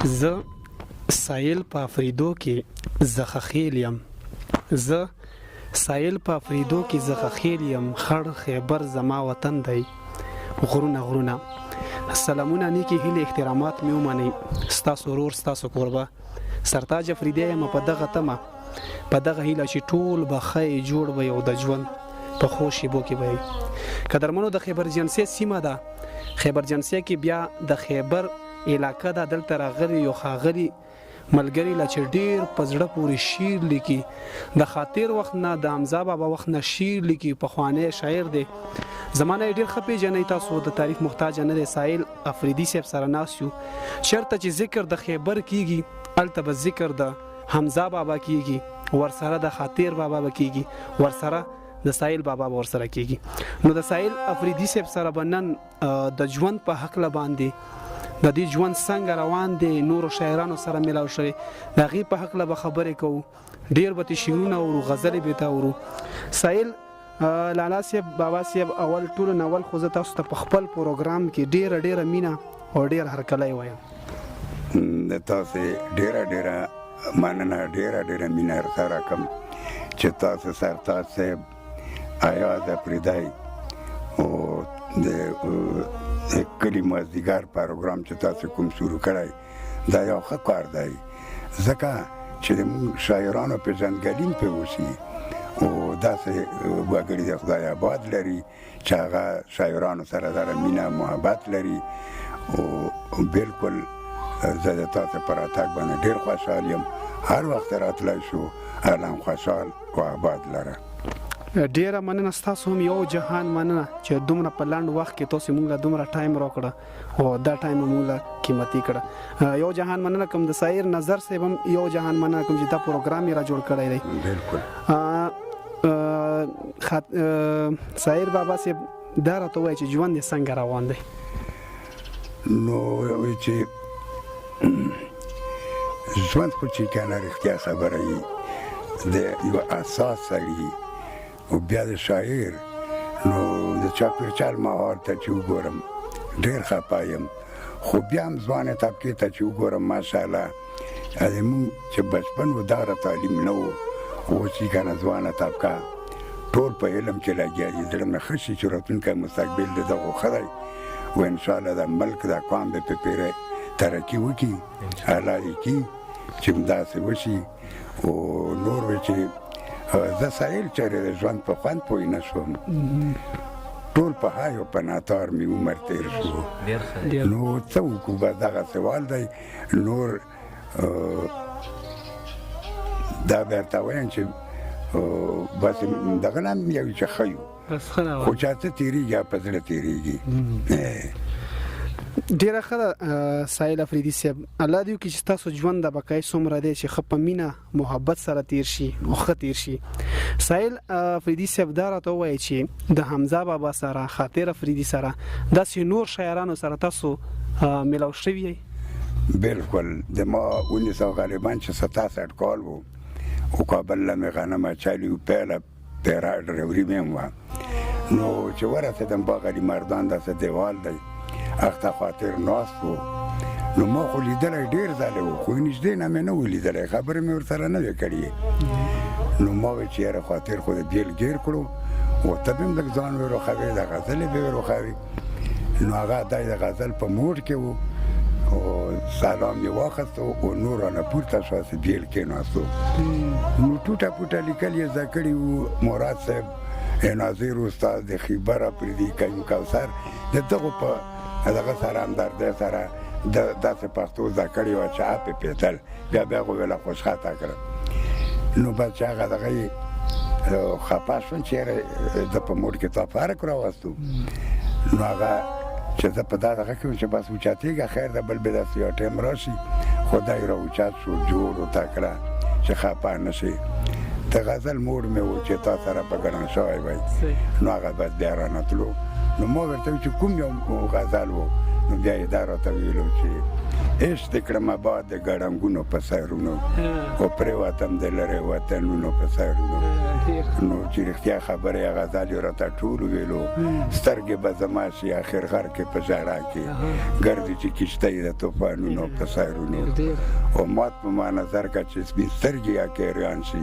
زه سایل په افریدو کې زخخیل یم خړ خیبر زما وطن دی غرونه سلامونه نیکی هیله احترامات مې ومنئ ستاسو ورور ستاسو کوربه سرتاج افریدی یم په دغه تمه په دغه هیله چې ټول به ښه جوړ به یو د ژوند په ښو شیبو کې به یې قدرمنو د خیبر جنسیه سیمه ده خیبر جنسیه کې بیا د خیبر علاقه ده دلته راغلی یو ښاغلي ملګري لا چې ډېر په زړه پورې شعر لیکي د خاطر وخت نه د حمزه بابا وخت نه شعر لیکي پخوانی شاعر دی زمانه ډېر ښه پیژنئ تاسو د تاریخ محتاج نه دی سایل افریدي صاحب سره ناست یو چېرته چې ذکر د خیبر کیږي هلته به ذکر د حمزه بابا کیږي ورسره د خاطر بابا به کیږي ورسره د سایل بابا به ورسره کیږي نو د سایل افریدي صاحب سره به نن د ژوند په هکله باندې د دې ژوند څنګه روان دی نورو شاعرانو سره ملاو شوی د هغې په هکله به خبرې کوو ډېر به شعرونه اورو غزلې به ته اورو سایل لالا صاحب بابا صاحب اول ټولو نه اول خو زه تاسو ته په خپل پروګرام کې ډېره مینه او ډېر هرکلی وایم د تاسې ډېره مننه ډېره مینه سره کوم چې تاسو سرتاج صاحب ایاز افریدی او د کلی مازدیګر پروګرام چې تاسو کوم شروع کړی دا یو ښه کار دی ځکه چې د شاعرانو پېژندګلي پې وشي او داسې وګړي د خدای آباد لري چې هغه شاعرانو سره دغه مینه محبت لري او بلکل زه د تاسو په راتګ باندې ډېر خوشحال یم هر وخت راتلی شو الان خوشحال او آباد لره ډیره مننه ستاسو هم یو جهان مننه چې دومره په لنډ وخت کې تاسو موږ له دومره ټایم راکړه او دا ټایم موږ له قیمتي کړه یو جهان مننه کوم د سایر نظر صاحب هم یو جهان مننه کوم چې دا پروګرام یې را جوړ کړی دی بالکل سایر بابا صاحب دا راته وایي چې ژوند یې څنګه روان دی نو وایي چې ژوند خو چې کنه رښتیا خبره وي د یو اساس سړي او بیا د شاعر نو د چاپېریال ماحول ته چې وګورم ډېر خفه یم خو بیا هم ځوانې طبقې ته چې وګورم ماشاءالله زموږ چې بچپن و دغه تعلیم نه و اوس چې که نه ځوانه طبقه ټول په علم کې لګیا دي زړه مې ښه شي چې راتلونکی مستقبل د دغو ښه دی و انشاءالله د ملک دا قام به په پیره ترقي وکړي الله دې کړي چې همداسې وشي او نور به چې زه سایل چېرې د ژوند په خوند پوه نه شوم ټول په های او په ناتار مې عمر تېر شو نو څه وکړو بس دغه سوال دی نور دا درته وایم چې بس دغه نه هم یو چې ښه یو خو چا څه تېرېږي په زړه تېرېږي ډیره ښه ده سایل افریدي صاحب الله دې وکړي چې ستاسو ژوند د بقای څومره دی چې ښه په مینه محبت سره تیر شي او ښه تیر شي سایل افریدي صاحب دا راته ووایي چې د حمزه بابا سره خاطر افریدي سره داسې نور شاعرانو سره تاسو ملاو شوي یئ بلکل د ما 1900 غالبا چې 67 کال و او کابل له مې غنم اچالي و پیله پیره ډریوري مې هم وه نو چې ورسېدم باغلي مردان داسې دیوال دی اخته خاطر ناست و نو ما خو لیدلی ډېر ځله و خو نږدې نه مې نه و لیدلی خبرې مې ورسره نه وې کړې نو ما وی چې یاره خاطر خو د بیل ګیر کړو او ته به هم لږ ځان وروښوې د غزلې به وروښوې نو هغه دی د غزل په موډ کې و او سلام یې واخیست او نور رانه پورته شو هسې بیل کېناستو نو ټوټه پوټه لیکل یې زده کړي وو مراد صاحب ناظر استاد د خیبر افریدي کریم کوثر د دغو په دغه سره همدردۍ سره داسې پښتو زده کړې وه چې اپې پیتل بیا هغو ویله خوشخطه کړه نو بس چې هغه دغه یې خفه شوم چې یاره زه په موډ کې تا فرق راوستو نو هغه چې زه په دا دغه کې وم چې بس اوچتېږه خیر ده بل به داسې یو ټایم راشي خدای را اوچت شو جوړ ورته کړه چې خفه نه شي د غزل موډ مې و چې تا سره په ګډن شوی وی نو هغه بس بیا رانه تلو نو ما ورته وی چې کوم یو غزل و نو بیا یې دا راته ویلو چې عشق کړم باد د ګړنګونو په سرونو او پرېوتم د لرې وطنونو په سرونو نو چې رښتیا خبرې هغه غزل یې راته ټول ویلو سترګې به زما شي اخر غر کې په ژړا کې ګرځي چې کښتۍ د طوفانونو په سرونو او مات په ما نظر که چې سپین سترګې یا کیریان شي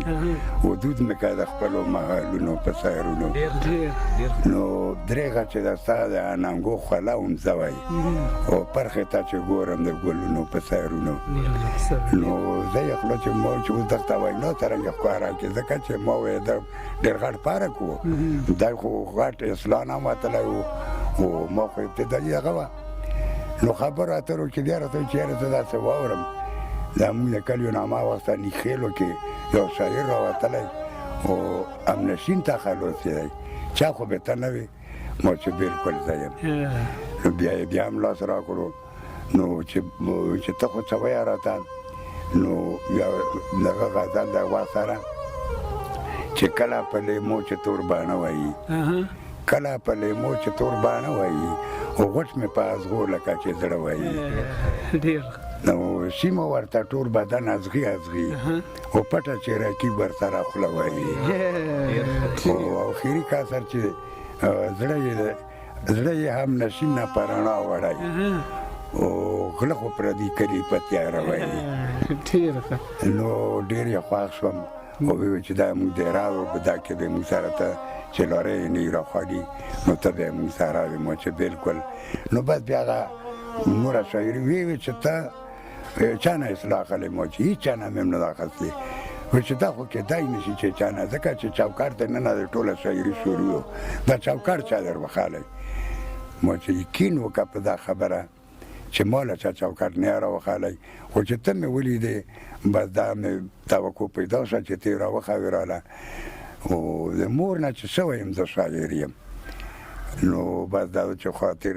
ودود مې که د خپلو مهالونو په سرونو نو درېغه چې د ستا د اننګو خوله هم زه وایي او پرخې ته چې ګورم د ګلونو په سرونو نو زه یې خوله چې ما چې اوس درته وینا څرنګه ښکاره کړي ځکه چې ما وایي دا ډېر غټ پارک و دا خو غټ اصلاح نه وتلی و او ما خو ابتدایي هغه وه نو خبرو اترو کې بیا راته وایي چې یاره زه داسې واورم دا مونږ د کلیو نامه وخته نیخېلو کې یو شاعر راوتلی او امنشین تخلص یې دی چا خو به ته نه وي ما چې بلکل زه یم نو بیا هم لاس راکړو نو چې ته خو څه وایه راته نو یو دغه غزل د غوا سره چې کله په لیمو چې تور باڼه وایي کله په لیمو چې تور باڼه وایي او غوټ مې په ازغو لکه چې زړه وایي نو سیمه ورته ټول بدن ازغي ازغي او پټه چې رقیب ورسره خوله وایي او اخري کاسر چې زړه یې هم نشین نه په رڼا وړی او غله خو پردي کلي په تیاره وایي نو ډېر یې خوښ شوم او ویل چې دا موږ دی راوړو په دا کې به موږ سره ته چې لارۍ یې نه وي راخوالي نو ته به یې موږ سره وې ما چې بلکل نو بس بیا هغه نوره شاعري ویې چې ته چا نه اصلاح کړی ما چې هېڅ چا نه مې هم نه ده اخیستې وایي چې دا خو کېدای نه شي چې چا نه ځکه چې چوکاټ دننه د ټوله شاعري شروع دا چوکاټ چا در وښالی ما چې یقین وکړه په دا خبره چې ما له چا چوکاټ نه یې راوښالی خو چې ته مې ولیدې بس دا مې توقع پیدا شوه چې ته یې راوښوې راله او د مور نه چې څه وایم زه شاعر یم نو بس دا چې خاطر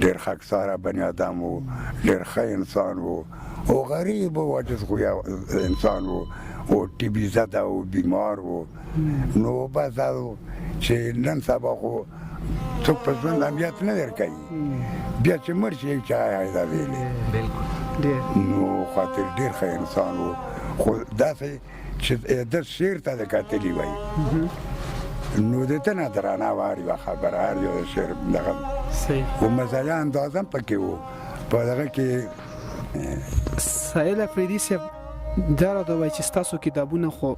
ډېر خاکساره بني آدم و ډېر ښه انسان و او غریب و عاجز خویه انسان و او ټي بي زده و بیمار و نو بس دا چې نن سبا خو څوک په ژوند اهمیت نه درکوي بیا چې مړ شي یو چا دا ویلې نو خاطر ډېر ښه انسان و خو داسې چې د شعر ته د کتلي وایي نو د ته نه درانه وه هر یوه خبره هر یو د شعر دغه خو مزایه اندازه هم پکې و په دغه کې سهیل افریدي صاحب دا راته وایي چې ستاسو کتابونه خو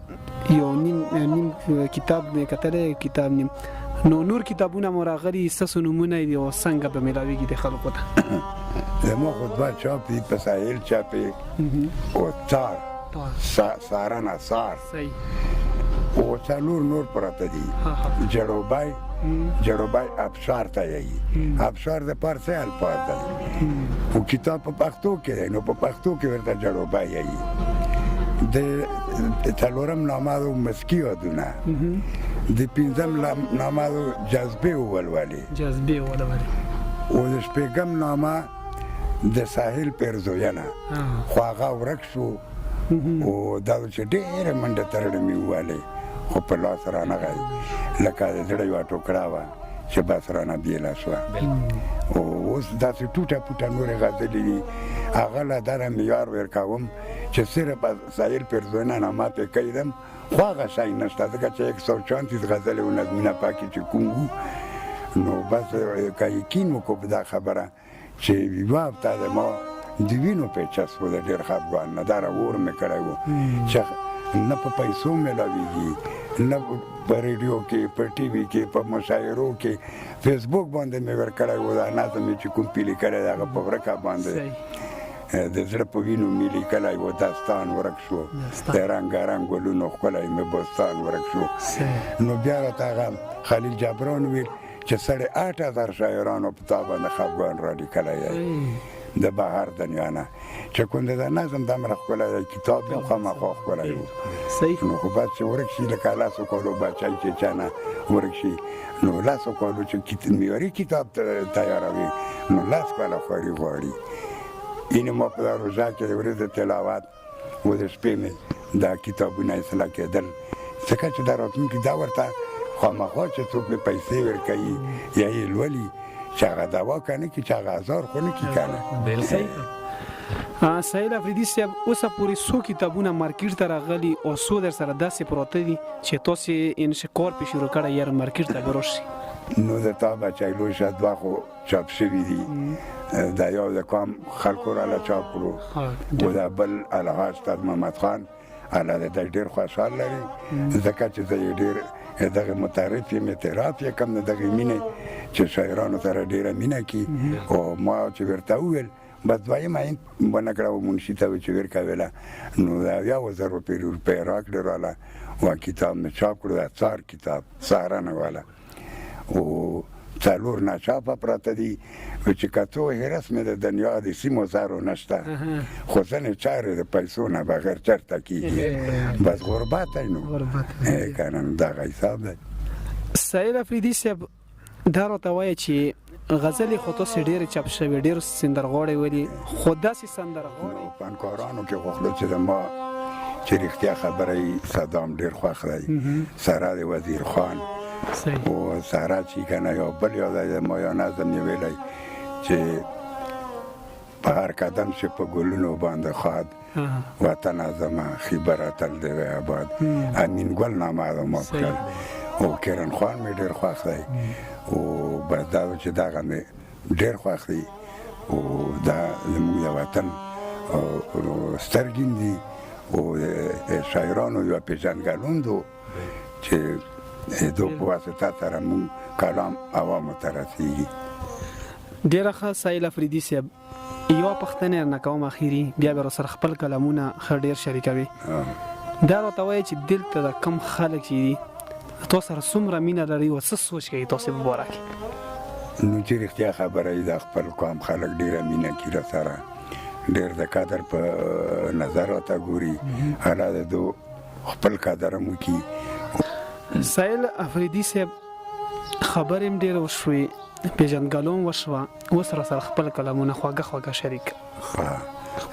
یو نیم کتاب مې کتلی کتاب نیم نو نور کتابونه مو راغلي ستاسو نومونه یې او څنګه به میلاویږي د خلکو ته زما خو دوه چاپ دي په ساحل چاپ او څار سارانه څار او څلور نور پراته دي جړوبای ابشار ته یې ابشار د پارسي الفاظ دی او کتاب په پښتو کې دی نو په پښتو کې ورته جړوبای یې د څلورم نامه مسکی ودونه د پنځم نامه جذبې ولولې او د شپږم نامه د ساحل پیرزوینه خو هغه ورک شو او دا چې ډېره منډه ترړه مې ووالې خو په لاس رانغی لکه د زړه یوه ټوکړه وه چې بس رانه بېله شوه او اوس داسې ټوټه پوټه نورې غزلې دي هغه له دره معیار ورکوم چې صرف ساحل پیرزوینه نامه پرې کیدم خو هغه شی نشته ځکه چې 134 غزلې و نظمونه پاکې چې کوم وو نو بس که یقین وکړو په دا خبره چې یوه هفته د ما د وینو پیچس و د ډېر خفګان نه دا راور مې کړی و چې نه په پیسو میلاویږي نه په ریډیو کې په ټي وي کې په مشاعرو کې فیسبوک باندې مې ورکړی و دا نظم چې کوم پې لیکلی دی هغه په ورکه باندې د زړه په وینو مې لیکلی و داستان ورک شو د رنګارنګ ګلونو ښکلی مې بستان ورک شو نو بیا راته هغه خلیل جبران ویل چې 8000 شاعرانو په تا باندې خفګان را لیکلی دی د بهر دنیا نه چې کوم د نظم دومره ښکلی دی کتاب یې خامخا ښکلی و نو خو باید چې ورک شي لکه لسو کالو بچی چې چا نه ورک شي نو لسو کالو چې معیاري کتاب تیاروي نو 10 کاله خواري غواړي اینې ما په دا روژه کې د ورځې تلاوت و د شپې مې دا کتابونه اصلاح کېدل ځکه چې دا راتلونکي دا ورته خامخا چې څوک مې پیسې ورکوي یا یې لولي چې هغه دوا کنه کې چې هغه 1000 خو نه کې کنه سهیل افریدي صاحب اوسه پورې څو کتابونه مارکیټ ته راغلي او څو در سره داسې پروته دي چې تاسو انشکار په شروع کړی یار مارکیټ ته ورشي؟ نو د تا بچایلو شاید دوه خو چاپ شوي دي دا یو د کوم خلکو راله چاپ کړو او دا بل الغا استاد محمد خان الله د ډېر خوشحال لري ځکه چې زه یې ډېر دغه متعارف یم اعتراف یې کوم د دغې مینې چې شاعرانو سره ډېره مینه کړي او ما چې ورته وویل بس دویم عین ونه کړه او منشي ته چې ورکه ویله نو دا 1000 روپۍ راکړې راله او کتاب مې چاپ کړو دا څار کتاب سهارنه والا او څلور ناچاپه پراته دي چې که څو هرس مې د دنیا د سیمو زارو نشته خو ځینې چارې د پیسو نه بغیر چېرته کېږي بس غربت دی نو که نه دغه حساب دی. سهیل افریدي صاحب دا راته وایه چې غزلې خو تاسې ډېرې چاپ شوې ډېر سندرغاړی ولي خو داسې سندرغاړی فنکارانو کې غوښتلو چې د ما چې رښتیا خبره یې صدام ډېر خوښ دی سره د وزیر خان او سره چې که نه یو بل یاد ما یو نظم یې ویلی چې په هر قدم چې په ګلونو باندې خواد وطن زما خیبر تل دی آباد امین ګل نامه ده ما پکړ او کرن خان مې ډېر خوښ دی او بس دا چې دغه مې ډېر خوښ دی او دا زموږ د وطن سترګین دي او شاعرانو یو پېژندګلوند و چې دو په واسطه سره مونږ کلام عوامو ته رسېږي. ډېره ښه سهیل افریدي صاحب یوه پوښتنه درنه کوم اخري بیا به راسره خپل کلامونه ښه ډېر شریکوي دا راته وایي چې دلته د کم خلک چې دي تاسو سره څومره مینه لري او څه سوچ کوي تاسو په باره کې؟ نو چې رښتیا خبره یې د خپل قوم خلک ډېره مینه کوي راسره ډېر د قدر په نظر راته ګوري الله د دو خپل قدر هم وکړي. سهیل افریدي صاحب خبرې هم ډېره وشوې پېژندګلو هم وشوه اوس راسره خپل کلامونه خواږه خواږه شریک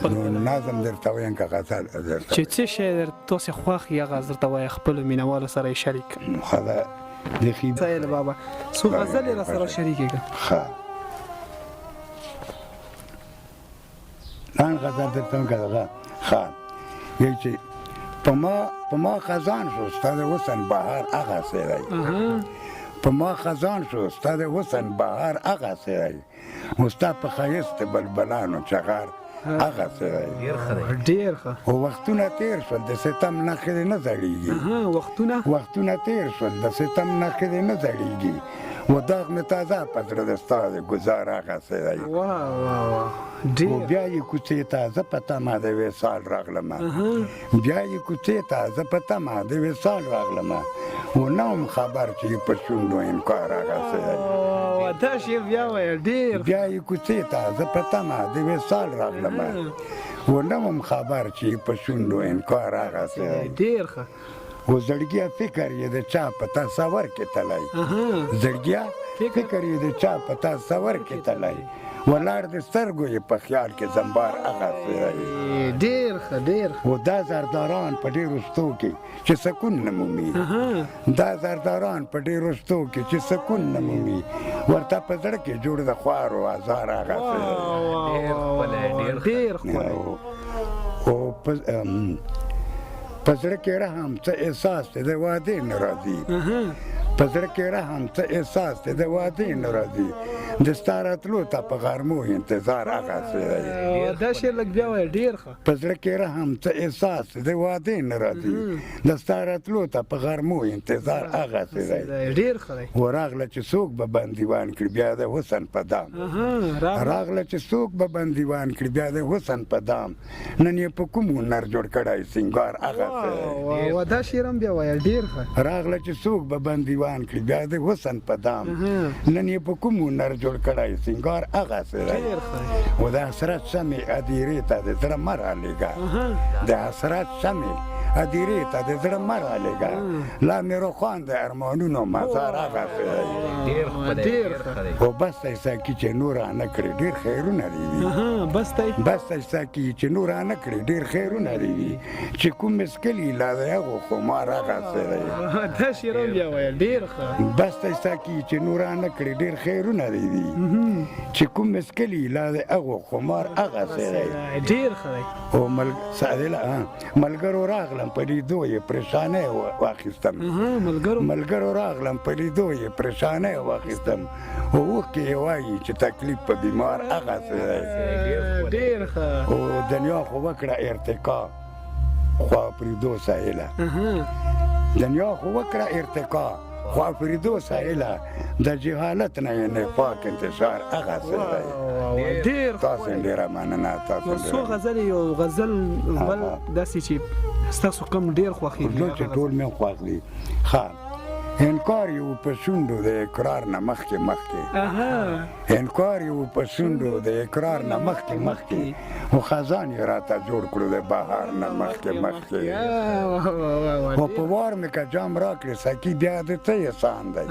نو نظم درته وایم که غزل درته چې څه شی تاسې خوښ یې هغه درته وایه خپلو مینهوالو سره یې شریک ښه ده د سهیل بابا څو غزلې راسره شریکې کړه ښه لنډ غزل درته وایم که دغه ښه یو چې په ما خزان شو ستا د حسن بهار هغسې دی په ما خزان شو ستا د حسن بهار هغسې دی او ستا په ښایست بلبلانو چغار هغسې دی ډېر ښه خو وختونه تېر شول د ستم نښې دې نه زړېږي وختونه تېر شول د ستم نښې دې نه زړېږي و داغ مې تازه په زړه د ستا د ګزار هغسې دی و بیا یې کوڅې ته زه په تمه د وصال راغلمه بیا یې کوڅې ته زه په تمه د وصال راغلمه و نه وم خبر چې په شونډو انکار هغسې دی دا شعر بیا وایه ډېر بیا یې کوڅې ته زه په تمه د وصال راغلمه و نه وم خبر چې په شونډو انکار هغسې دی ډېر ښه و زړګیا فکر یې د چا په تصور کې تلی زړګیا فکر یې د چا په تصور کې تلی ولاړ د سترګو یې په خیال کې زمبار هغسې دی ډېر ښه ډېر و دا زرداران په ډېرو شتو کې چې سکون نه مومي دا زرداران په ډېرو شتو کې چې سکون نه مومي ورته په زړه کې جوړ د خوارو ازار هغسې دی ډېر ښکلی او په زړه کې رحم څه احساس دی د وعدې نه راځي په زړه کې رحم څه احساس دی د وعدې نه راځي د ستا راتلو ته په غرمو انتظار هغسې دی دا شعر لږ بیا وایه ډېر ښه په زړه کې رحم څه احساس دی د وعدې نه راځي د ستا راتلو ته په غرمو انتظار هغسې دی ډېر ښه دی و راغله چې څوک به بندیوان کړي بیا د حسن په دام راغله چې څوک به بندیوان کړي بیا د حسن په دام نن یې په کوم هنر جوړ کړی سینګار هغسې دی دا شعر هم بیا وایه ډېر ښه راغله چې څوک به بندیوان کړي بیا د حسن په دام نن یې په کوم هنر جوړ کړی سینګار هغسې دی و د حسرت شمې هدیرې ته د زړه مه رالېږه د حسرت شمې ادیرې ته د زړه مه رالېږه لا مې روښان د ارمانونو مزار هغسې دی خو بس دی ساقي چې نور نه کړي ډېر خیرونه دې وي بس دی ساقي چې نور نه کړي ډېر خیرونه دې وي چې کوم مسکلي لا د هغو خمار هغسې دی دا شعر هم بیا ویل ډېر ښه بس دی ساقي چې نور نه کړي ډېر خیرونه دې وي چې کوم مسکلي لا د هغو خمار هغسې دی ډېر ښه دی او ملګرو راغلم په لیدو یې پریشانۍ واخیستم ملګرو راغلم په لیدو یې پریشانۍ واخیستم او اوښکې یې وایي چې تکلیف په بیمار هغسې دی ډېر ښه او دنیا خو وکړه ارتقا خوا پرېدو سایله دنیا خو وکړه ارتقا خوا پرېدو سایله د جهالت نه یې نفاق انتشار هغسې دی ډېر تاسو ډېره مننه تاسو څو غزل یو غزل بل داسې چې ستاسو کوم ډېر خوښېږي چې ټول مې خوښ دي ښه انکار یو په شونډو د اقرار نه مخکې انکار یو په شونډو د اقرار نه مخکې خو خزان یې راته جوړ کړو د بهار نه مخکې خو په وار مې که جام راکړې ساقي بیا د څه احسان دی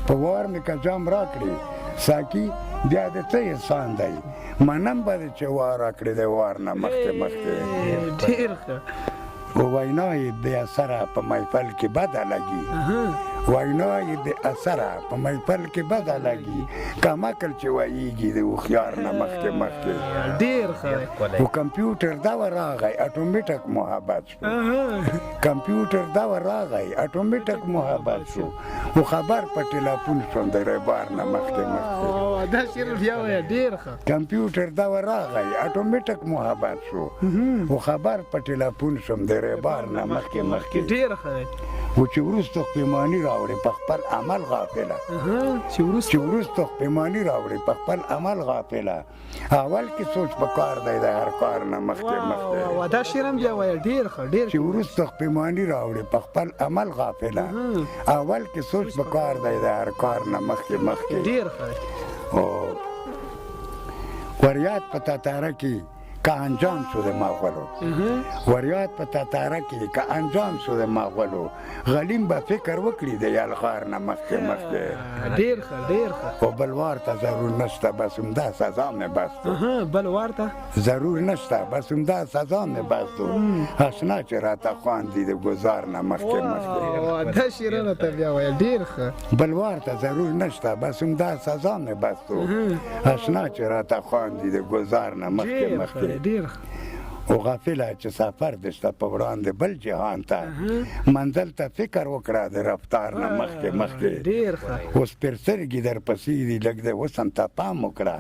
په وار مې که جام راکړې ساقي بیا د څه احسان دی منم به دې چې وار راکړې د وار نه مخکې ډېر ښه وینا یې بې اثره په محفل کې بده لګي وینا یې بې اثره په محفل کې بده لګي کم عقل چې وایيږي د هوښیار نه مخکې ډېر ښه خو کمپیوټر دور راغی اټومیټک محبت شو کمپیوټر دور راغی اټومیټک محبت شو خو خبر په ټلیفون شوم د ربار نه مخکې دا شعر بیا وایه ډېر ښه کمپیوټر دور راغی اټومیټک محبت شو خو خبر په ټلیفون شوم د ربار نه مخکې ډېر ښه دی و چې وروسته خپېماني راوړې په خپل عمل غافله چې وروسته خپېماني راوړې په خپل عمل غافله اول کې سوچ په کار دی د هر کار نه مخکې دا شعر هم بیا وایه ډېر ښه چې وروسته خپېماني راوړې په خپل عمل غافله اول کې سوچ په کار دی د هر کار نه مخکې ډېر ښه وریاد په تاتاره کې که انجام شو د مغولو وریاد په تاتاره کې که انجام شو د مغولو غلیم به فکر وکړي د یلغار نه مخکې ډېر ښه خو بل وار ته ضرور نشته بس همدا سزا مې بس بل وار ته ضرور نشته بس همدا سزا مې بس اشنا چې راته خواندي د ګزار نه مخکې دا شعرونه ته بیا وایه ډېر ښه بل وار ته ضرور نشته بس همدا سزا مې بس اشنا چې راته خواندي د ګزار نه مخکې ډېر او غافله چې سفر دشته په وړاندې بل جهان ته منزل ته فکر وکړه د رفتار نه مخکې ډېر ښه اوس پر سترګې درپسې دي لږ د حسن ته پام وکړه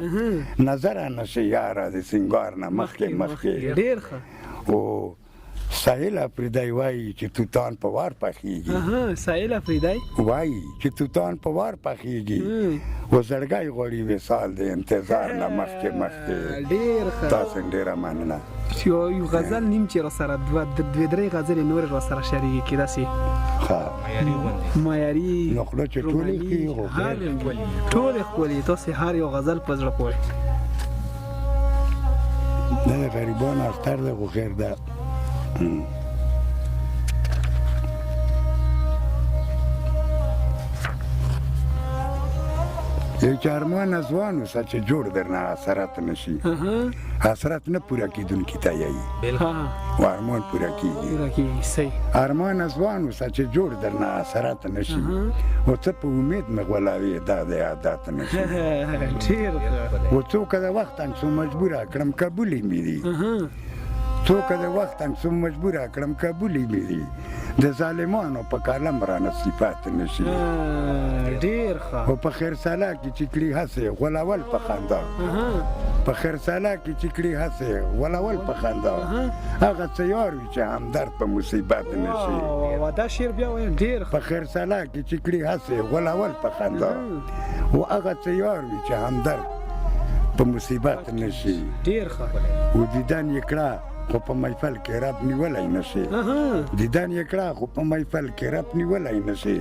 نظره نشي یاره د سینګار نه مخکې ډېر ښه او ساحل افریدی وایي چې توتان په وار پخېږي ساحل افریدی وایي چې توتان په وار پخېږي و زړګی غواړي وصال د انتظار نه مخکې ډېر ښه تاسو ډېره مننه یو غزل نیم چې راسره دوه درې غزلې نورې راسره شریکې کړي داسې معیاري نو خوله چې ټولې ښې ټولې ښکلې تاسې هر یو غزل په زړه پورې دا د غریبانو اختر دی خو خیر ده یو چې ارمان ځوان اوسه چې جوړ درنه حسرت نشي حسرت نه پوره کېدونکي ته یایي و ارمان پوره کېږي ارمان ځوان اوسه چې جوړ درنه حسرت نشي و څه په امید مې غولاوي دا د عادت نشي و څوک د وخت څو مجبوره کړم قبولې مې دي څوک د وخت څو مجبوره کړم قبولې مې دي د ظالمانو په کلم رانه صفات نشي ډېر ښه او په خیرساله کې چې کړي هسې غولول په خندا په خیرساله کې چې کړي هسې غولول په خندا هغه څه یار وي چې همدرد په مصیبت نشي دا شعر بیا وایه ډېر په خیرساله کې چې کړي هسې غولول په خندا او هغه څه یار وي چې همدرد په مصیبت نشي ډېر ښه و دیدن یې کړه خو په محفل کې رب نیولی نشي دیدن یې کړه خو په محفل کې رب نیولی نشي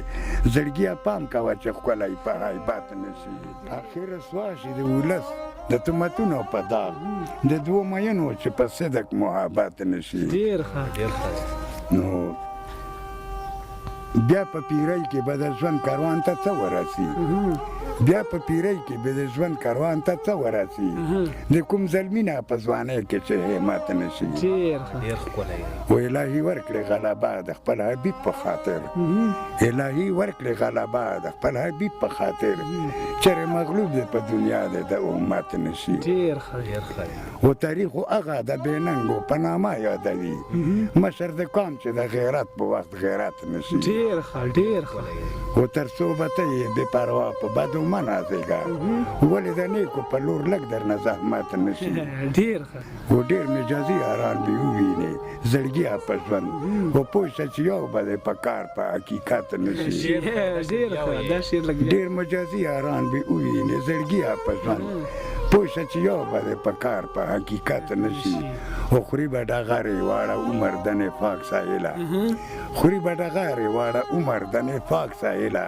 زړګیه پام کوه چې ښکلی په حیبت نشي اخر رسوا شي د ولس د تهمتونو په داغ د دوو مینو چې په صدق محبت نشي ډېر ښه نو بیا په پیرۍ کې به د ژوند کاروان ته څه ورسي بیا په پیرۍ کې به د ژوند کاروان ته څه ورسي د کوم زلمي نه په ځوانۍ کې چې همت نه شي ډېر ښکلی و الهي ورکړې غلبه د خپل حبیب په خاطر الهي ورکړې غلبه د خپل حبیب په خاطر چېرې مغلوب دی په دنیا دی د امت نه شي ډېر ښه و تاریخ خو هغه د بېننګو په نامه یادوي مشر د قام چې د غیرت په وخت غیرت نه شي ډېر ښه و تر څو به ته یې بې پروا په بدو مه نازېږه ولې د نیکو په لور لږ درنه زحمت نه شي ډېر ښه و ډېر مجازي یاران به ووینې زړګي په ژوند و پوه شه چې یو به دی په کار په حقیقت نه شي ډېر ښه دا شعر لږ ډېر مجازي یاران به ووینې زړګي په ژوند پوه شه چې یو به دی په کار په حقیقت نه شي و خوري به ډغرې واړه عمر د نفاق سایله خوري به ډغرې واړه عمر د نفاق سایله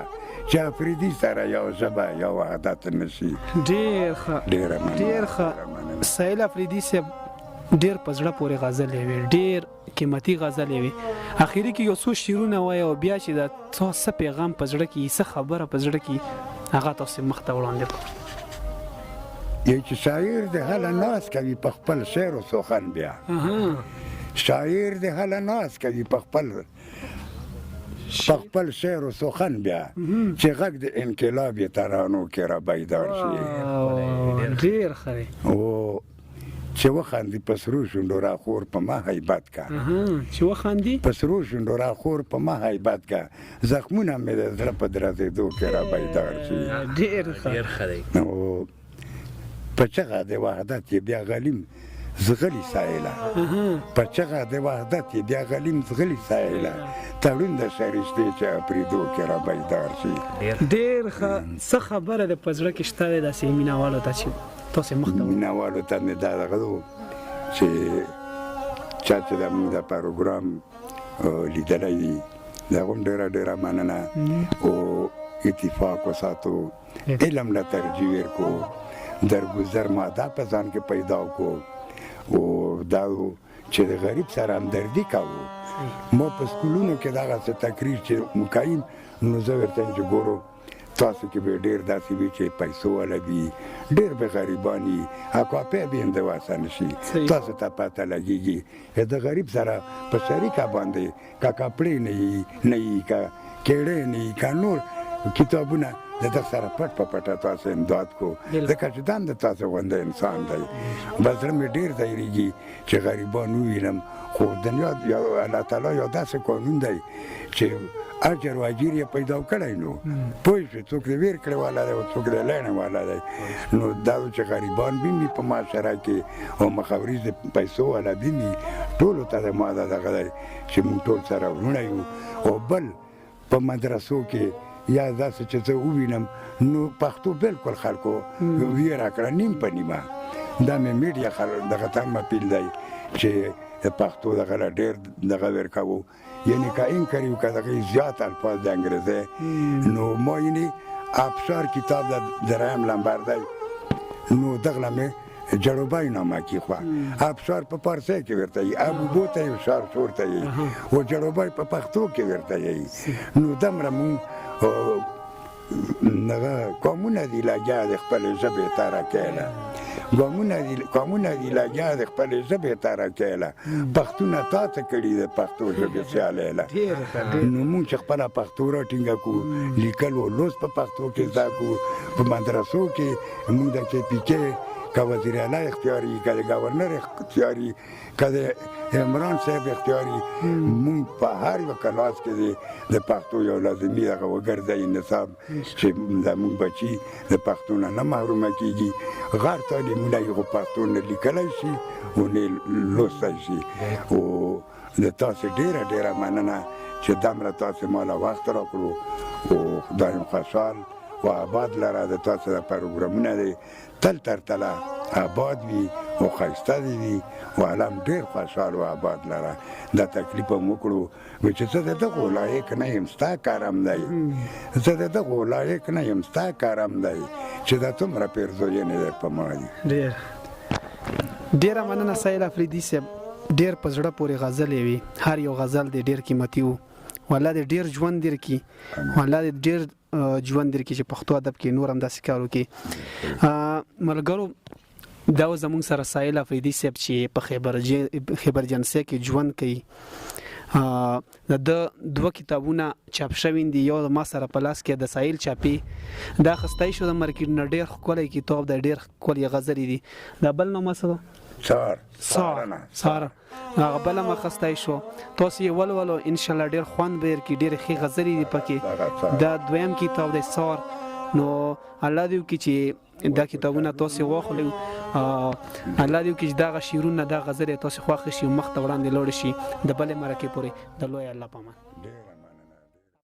چې افریدي سره یو ژبه یو عادت نه شي ډېر ښه ډېره ډېر ښه سهیل افریدي صاحب ډېر په زړه پورې غزلې وې ډېر قیمتي غزلې وې اخري کې یو څو شعرونه وایي او بیا چې د څه پیغام په زړه کې څه خبره په زړه کې هغه تاسو مخ ته وړاندې کړو یو چې شاعر د هله ناز کوي په خپل شعر و سخن بیا شاعر د هله ناز کوي په خپل شعر و سخن بیا چې غږ د انقلاب یې ترانو کې را بیدار شي ډېر ښه دی او چې وخاندي په سرو شونډو راخور په ما هیبت کا چې وخاندي په سرو شونډو راخور په ما هیبت کا زخمونه مې د زړه په درزېدو کې را بیدار شي ډېر ښه دی نو په چغه د وحدت یې بیا غلیم زغلی سایله په چغه د وحدت یې بیا غلیم زغلی سایله تړون د شریشتې چې اپریدو کې را بیدار شي ډېر ښه څه خبره ده په زړه کې شته دی داسې مینهوالو ته چې تاسې مخ ته مینهوالو ته مې دا دغه و چې چا چې زموږ د پروګرام لیدلی وي د هغه هم ډېره مننه او اتفاق وساتو علم له ترجیح ورکړو درگذر ماده په ځان کې پیدا کو او دا چې د غریب سره همدردي کوو ما په سکولونو کې دغه څه تقریر چې مکایم نو زه ورته چې ګورو تاسو کې به ډېر داسې وي چې پیسو والا وي ډېر به غریبان وي اکواپی به اندواسه نه شي تاسو ته پته لګېږي د غریب سره په شریکه باندې که کپړې نه وي که کیړې نه وي که نور کتابونه د دغه سره پټ په پټه تاسو امداد کو ځکه چې دا د تاسو غونډه انسان دی بس زړه مې ډېر ځایېږي چې غریبان ووینم خو دنیا الله تعالی یو داسې قانون دی چې اجر و اجیر یې پیدا کړی نو پوه شوې څوک د ویر کړی والا دی او څوک د لینې والا دی نو دا چې غریبان بیم وي په معاشره کې او مخاوريز د پیسو والا بیم وي ټولو ته د ما دغه دی چې موږ ټول سره وروڼه یو او بل په مدرسو کې یا داسې چې زه ووینم نو پښتو بالکل خلکو ویره کړه نیم په نیمه دا مې میډیا دغه ته هم اپیل دی چې د پښتو دغه له ډېر دغه ورکوو یعنې که انکریو که دغه زیات الفاظ د انګریزۍ نو ما یعنې ابشار کتاب د دریم لمبر دی نو دغله مې جړوبای نامه کېښوه ابشار په پارسۍ کې ورته یي ابوبو ته یې شار شور ته یي او جړوبای په پښتو کې ورته یي نو دومره مونږ قومونه دي لګیا د خپلې ژبې ترکیله قومونه دي لګیا د خپلې ژبې ترکیله پښتونه تا څه کړي د پښتو ژبې سیالیله نو مونږ چې خپله پښتو راټینګه کړو لیکل او لوست په پښتو کې زده کړو په مدرسو کې مونږ د KPK که وزیر اعلی اختیاري که د ګورنر اختیاري که د عمران صاحب اختیاري مونږ په هر یو کلاس کې د پښتو یو لازمي دغه وګرځوي نصاب چې زموږ بچي د پښتو نه محرومه کېږي غټ تعلیمونه یې خو پښتو نه لیکلی شي او نه لوستی شي او د تاسې ډېره مننه چې دومره تاسې ما له وخت راکړو او خدایم خوشحال و آباد لره د تاسو د پروګرامونه دی تل تر تله آباد وي او ښایسته دې وي او عالم ډېر خوشحال و آباد لره دا تکلیف هم وکړو چې زه د دغو لایق نه یم ستا کار هم دی زه د دغو لایق نه یم ستا کار هم دی چې دا څومره پیرزوینې دی په ما دي ډېره مننه سهیل افریدي صاحب ډیر په زړه پورې غزل وي هر یو غزل د ډیر قیمتي وو والله د ډیر ژوند در کی والله د ډیر ژوند در کی چې پښتو ادب کې نور هم داسې کارو کې ملګرو دا زموږ سره سایل افریدي صاحب چې په خیبر جنسه کې ژوند کوي د دوه کتابونه چاپ شوي دي یو ما سره په لاس کې د سایل چاپی دا خستای شو د مارکیټ نه ډیر ښکلی کتاب د ډیر ښکلی غزلې دي دا بل نوم څه سار هغه بل ما خستای شو تاسو یې ولولو ان شاء الله ډیر خوند به ورکړي ډیر ښه غزلې دي پکې دا دویم کتاب د سار نو الله دې وکړي چې دا کتابونه تاسو واخلئ الله دې وکړي چې دا شعرونه دا غزلې تاسو خوښ شي مخ ته وړاندې لاړ شي د بلې مرکې پورې د لوی الله پامان